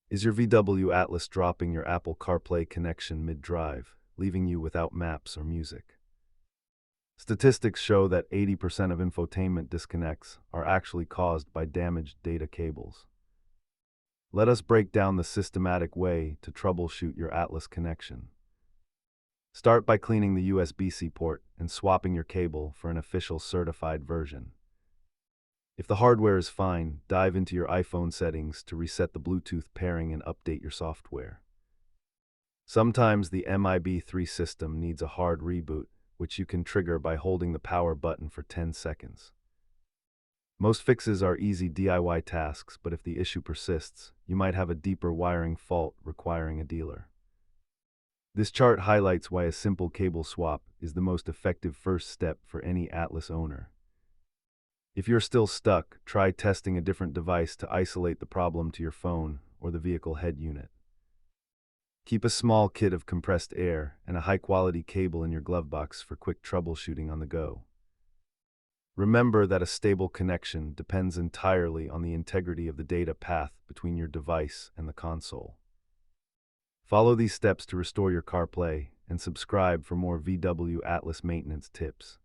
Is your VW Atlas dropping your Apple CarPlay connection mid-drive, leaving you without maps or music? Statistics show that 80% of infotainment disconnects are actually caused by damaged data cables. Let us break down the systematic way to troubleshoot your Atlas connection. Start by cleaning the USB-C port and swapping your cable for an official certified version. If the hardware is fine, dive into your iPhone settings to reset the Bluetooth pairing and update your software. Sometimes the MIB3 system needs a hard reboot, which you can trigger by holding the power button for 10 seconds. Most fixes are easy DIY tasks, but if the issue persists, you might have a deeper wiring fault requiring a dealer. This chart highlights why a simple cable swap is the most effective first step for any Atlas owner. If you're still stuck, try testing a different device to isolate the problem to your phone or the vehicle head unit. Keep a small kit of compressed air and a high-quality cable in your glove box for quick troubleshooting on the go. Remember that a stable connection depends entirely on the integrity of the data path between your device and the console. Follow these steps to restore your CarPlay and subscribe for more VW Atlas maintenance tips.